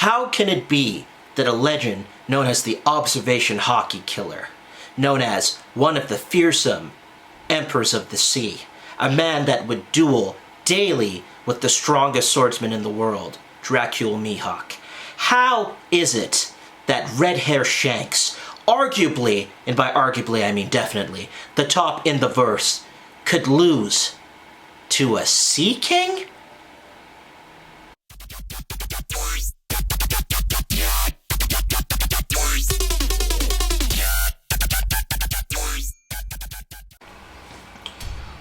How can it be that a legend known as the Observation Haki Killer, known as one of the fearsome Emperors of the Sea, a man that would duel daily with the strongest swordsman in the world, Dracula Mihawk, how is it that red hair Shanks, arguably, and by arguably I mean definitely, the top in the verse, could lose to a Sea King?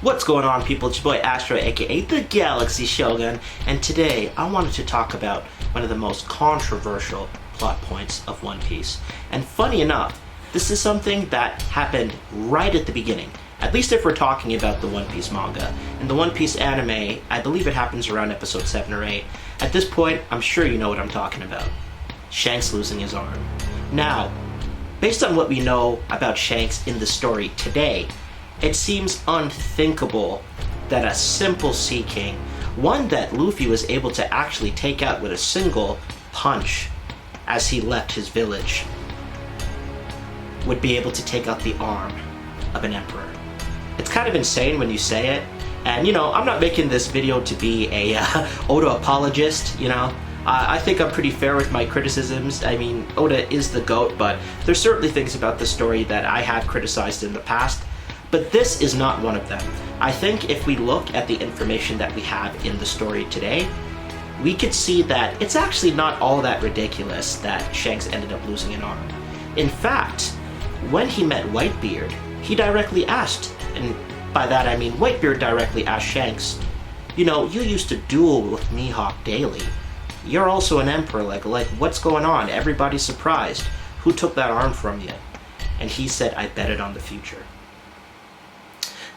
What's going on, people? It's your boy Astro, aka the Galaxy Shogun, and today I wanted to talk about one of the most controversial plot points of One Piece. And funny enough, this is something that happened right at the beginning, at least if we're talking about the One Piece manga. In the One Piece anime, I believe it happens around episode 7 or 8. At this point, I'm sure you know what I'm talking about. Shanks losing his arm. Now, based on what we know about Shanks in the story today, it seems unthinkable that a simple Sea King, one that Luffy was able to actually take out with a single punch as he left his village, would be able to take out the arm of an emperor. It's kind of insane when you say it, and you know, I'm not making this video to be a Oda apologist, you know. I think I'm pretty fair with my criticisms. I mean, Oda is the GOAT, but there's certainly things about the story that I have criticized in the past. But this is not one of them. I think if we look at the information that we have in the story today, we could see that it's actually not all that ridiculous that Shanks ended up losing an arm. In fact, when he met Whitebeard, he directly asked, and by that I mean Whitebeard directly asked Shanks, you know, you used to duel with Mihawk daily. You're also an emperor, like what's going on? Everybody's surprised. Who took that arm from you? And he said, I bet it on the future.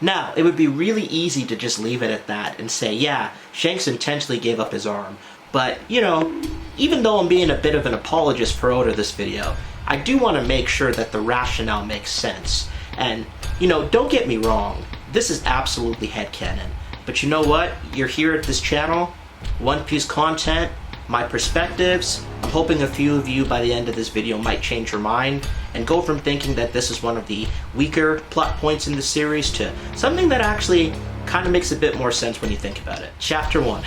Now, it would be really easy to just leave it at that and say, yeah, Shanks intentionally gave up his arm. But, you know, even though I'm being a bit of an apologist for Oda this video, I do want to make sure that the rationale makes sense. And, you know, don't get me wrong, this is absolutely headcanon. But you know what? You're here at this channel, One Piece content, my perspectives. I'm hoping a few of you by the end of this video might change your mind and go from thinking that this is one of the weaker plot points in the series to something that actually kind of makes a bit more sense when you think about it. Chapter 1.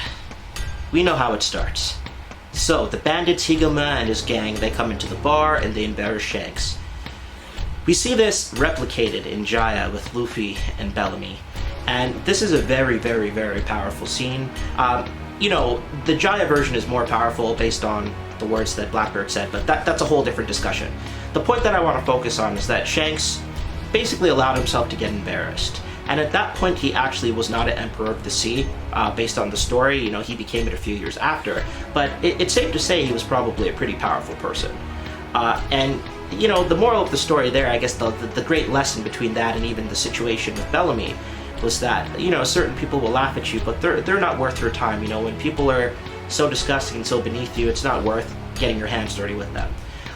We know how it starts. So, the bandits Higama and his gang, they come into the bar and they embarrass Shanks. We see this replicated in Jaya with Luffy and Bellamy. And this is a very, very, very powerful scene. You know, the Jaya version is more powerful based on the words that Blackbeard said, but that's a whole different discussion. The point that I want to focus on is that Shanks basically allowed himself to get embarrassed. And at that point, he actually was not an Emperor of the Sea, based on the story. You know, he became it a few years after. But it's safe to say he was probably a pretty powerful person. And, you know, the moral of the story there, I guess the great lesson between that and even the situation with Bellamy was that, you know, certain people will laugh at you, but they're not worth your time. You know, when people are so disgusting and so beneath you, it's not worth getting your hands dirty with them.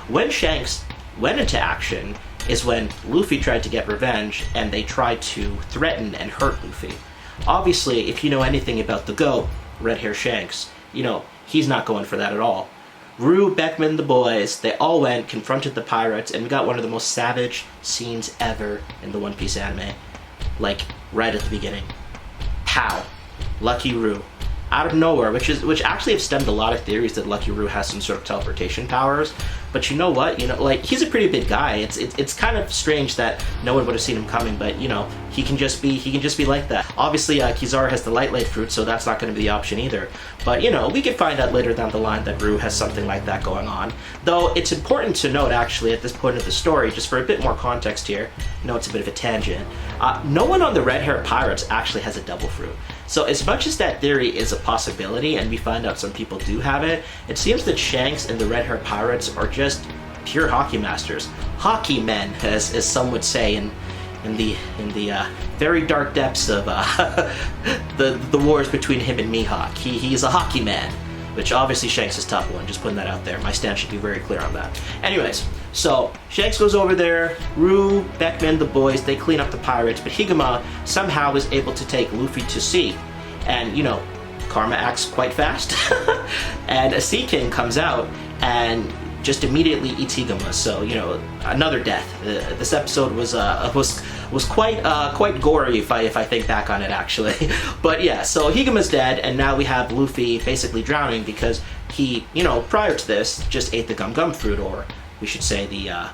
When Shanks went into action is when Luffy tried to get revenge and they tried to threaten and hurt Luffy. Obviously, if you know anything about the GOAT, Red Hair Shanks, you know, he's not going for that at all. Rue, Beckman, the boys, they all went, confronted the pirates, and we got one of the most savage scenes ever in the One Piece anime. Like, right at the beginning. Pow. Lucky Rue. Out of nowhere, which actually have stemmed a lot of theories that Lucky Roo has some sort of teleportation powers. But you know what? You know, like, he's a pretty big guy. It's kind of strange that no one would have seen him coming, but you know, he can just be like that. Obviously, Kizaru has the Light Fruit, so that's not going to be the option either. But you know, we could find out later down the line that Roo has something like that going on. Though it's important to note, actually, at this point of the story, just for a bit more context here. I know it's a bit of a tangent. No one on the Red Hair Pirates actually has a double fruit. So as much as that theory is a possibility, and we find out some people do have it, it seems that Shanks and the Red Hair Pirates are just pure hockey masters. Hockey men, as some would say in the very dark depths of the wars between him and Mihawk. He's a hockey man, which obviously Shanks is top one, just putting that out there. My stance should be very clear on that. Anyways, so Shanks goes over there, Rue, Beckman, the boys, they clean up the pirates, but Higama somehow is able to take Luffy to sea. And, you know, karma acts quite fast. And a Sea King comes out, and just immediately eats Higuma. So, you know, another death. This episode was quite gory if I think back on it, actually. But yeah, so Higuma's dead, and now we have Luffy basically drowning because he, you know, prior to this, just ate the gum gum fruit, or we should say the,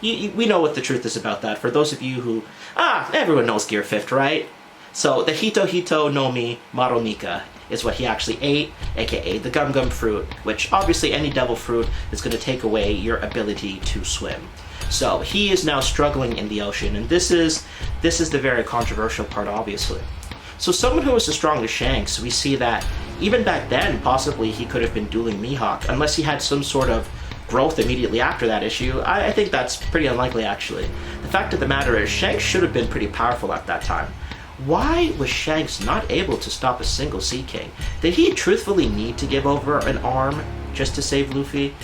we know what the truth is about that. For those of you who, everyone knows Gear 5th, right? So the Hito Hito no Mi Maro Nika is what he actually ate, aka the gum gum fruit, which obviously any devil fruit is going to take away your ability to swim. So he is now struggling in the ocean, and this is the very controversial part, obviously. So someone who is as strong as Shanks, we see that even back then, possibly he could have been dueling Mihawk, unless he had some sort of growth immediately after that issue. I think that's pretty unlikely, actually. The fact of the matter is, Shanks should have been pretty powerful at that time. Why was Shanks not able to stop a single Sea King? Did he truthfully need to give over an arm just to save Luffy?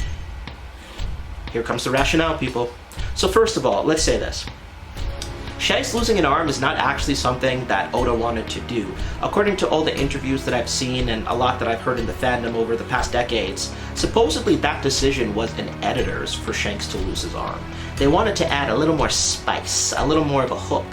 Here comes the rationale, people. So first of all, let's say this. Shanks losing an arm is not actually something that Oda wanted to do. According to all the interviews that I've seen and a lot that I've heard in the fandom over the past decades, supposedly that decision was an editor's for Shanks to lose his arm. They wanted to add a little more spice, a little more of a hook.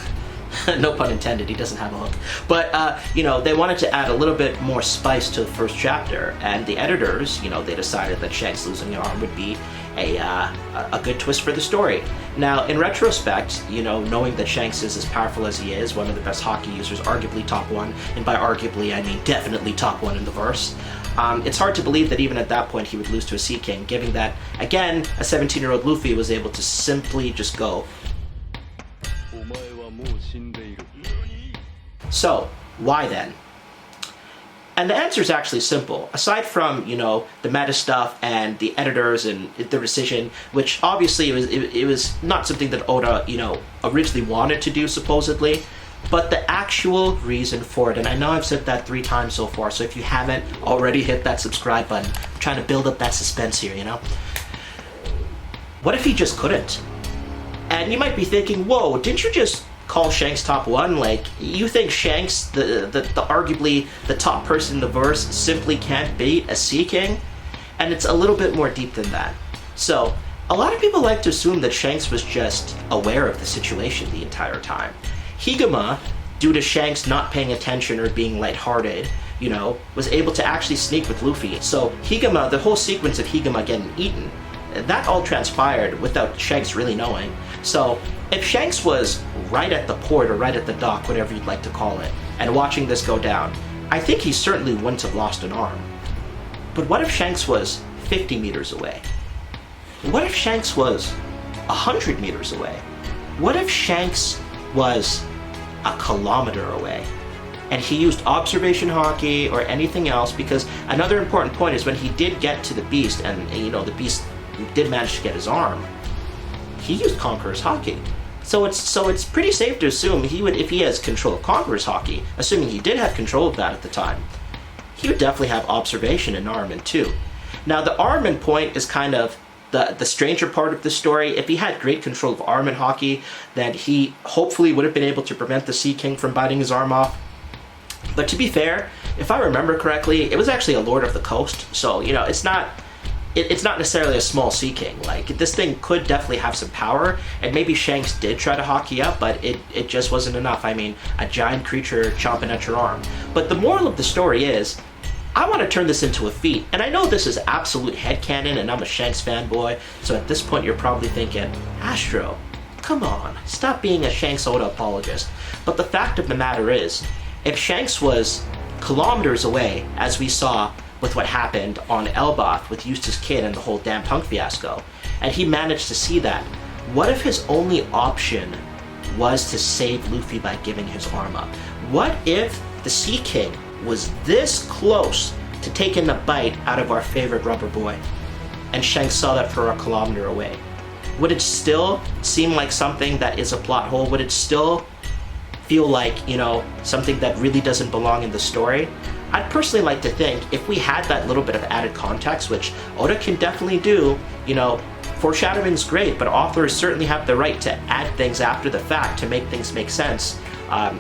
No pun intended, he doesn't have a hook. But, you know, they wanted to add a little bit more spice to the first chapter, and the editors, you know, they decided that Shanks losing an arm would be a good twist for the story. Now, in retrospect, you know, knowing that Shanks is as powerful as he is, one of the best Haki users, arguably top one, and by arguably I mean definitely top one in the verse, it's hard to believe that even at that point he would lose to a Sea King, given that, again, a 17-year-old Luffy was able to simply just go. So, why then? And the answer is actually simple. Aside from, you know, the meta stuff and the editors and the decision, which obviously it was not something that Oda, you know, originally wanted to do, supposedly, but the actual reason for it, and I know I've said that 3 times so far, so if you haven't already hit that subscribe button, I'm trying to build up that suspense here, you know? What if he just couldn't? And you might be thinking, whoa, didn't you just call Shanks top 1? Like, you think Shanks, the arguably the top person in the verse, simply can't beat a Sea King? And it's a little bit more deep than that. So, a lot of people like to assume that Shanks was just aware of the situation the entire time. Higuma, due to Shanks not paying attention or being lighthearted, you know, was able to actually sneak with Luffy. So Higuma, the whole sequence of Higuma getting eaten, that all transpired without Shanks really knowing. So if Shanks was right at the port or right at the dock, whatever you'd like to call it, and watching this go down, I think he certainly wouldn't have lost an arm. But what if Shanks was 50 meters away? What if Shanks was 100 meters away? What if Shanks was a kilometer away? And he used observation Haki or anything else, because another important point is when he did get to the Beast, and you know, the Beast did manage to get his arm, he used Conqueror's Haki. So it's pretty safe to assume he would, if he has control of Conqueror's Haki, assuming he did have control of that at the time, he would definitely have observation and Armin too. Now the Armin point is kind of the stranger part of the story. If he had great control of Armin Haki, then he hopefully would have been able to prevent the Sea King from biting his arm off. But to be fair, if I remember correctly, it was actually a Lord of the Coast, so you know, it's not necessarily a small Sea King. Like, this thing could definitely have some power, and maybe Shanks did try to Haki up, but it just wasn't enough. I mean, a giant creature chomping at your arm. But the moral of the story is, I want to turn this into a feat, and I know this is absolute headcanon, and I'm a Shanks fanboy, so at this point you're probably thinking, Astro, come on, stop being a Shanks Oda apologist. But the fact of the matter is, if Shanks was kilometers away, as we saw with what happened on Elbaf with Eustace Kid and the whole damn punk fiasco, and he managed to see that, what if his only option was to save Luffy by giving his arm up? What if the Sea King was this close to taking the bite out of our favorite rubber boy, and Shanks saw that for a kilometer away? Would it still seem like something that is a plot hole? Would it still feel like, you know, something that really doesn't belong in the story? I'd personally like to think if we had that little bit of added context, which Oda can definitely do, you know, foreshadowing's great, but authors certainly have the right to add things after the fact to make things make sense.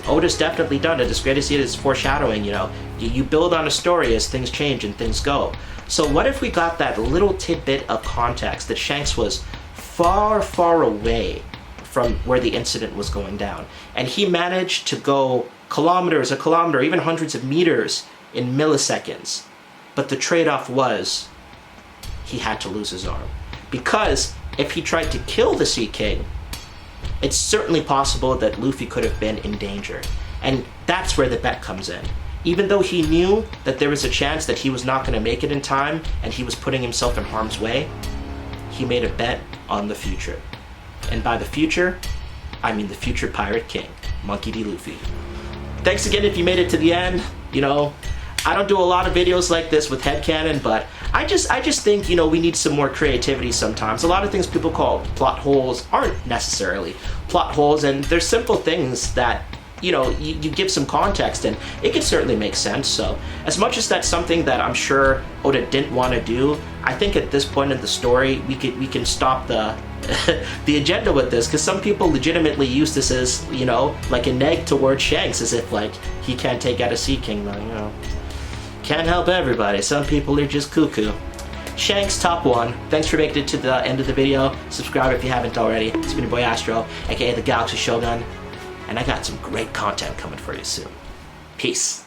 Oda's definitely done it. As great as he is foreshadowing, you know, you build on a story as things change and things go. So what if we got that little tidbit of context that Shanks was far, far away from where the incident was going down, and he managed to go kilometers, a kilometer, even hundreds of meters in milliseconds, but the trade-off was he had to lose his arm. Because if he tried to kill the Sea King, it's certainly possible that Luffy could have been in danger. And that's where the bet comes in. Even though he knew that there was a chance that he was not going to make it in time and he was putting himself in harm's way, he made a bet on the future. And by the future, I mean the future Pirate King, Monkey D. Luffy. Thanks again if you made it to the end. You know, I don't do a lot of videos like this with headcanon, but I just think, you know, we need some more creativity sometimes. A lot of things people call plot holes aren't necessarily plot holes, and there's simple things that, you know, you give some context and it can certainly make sense. So as much as that's something that I'm sure Oda didn't want to do, I think at this point in the story we can stop the the agenda with this, because some people legitimately use this as, you know, like a neg towards Shanks, as if like he can't take out a Sea King. You know, can't help everybody. Some people are just cuckoo. Shanks, top 1. Thanks for making it to the end of the video. Subscribe if you haven't already. It's been your boy Astro, aka the Galaxy Shogun, and I got some great content coming for you soon. Peace.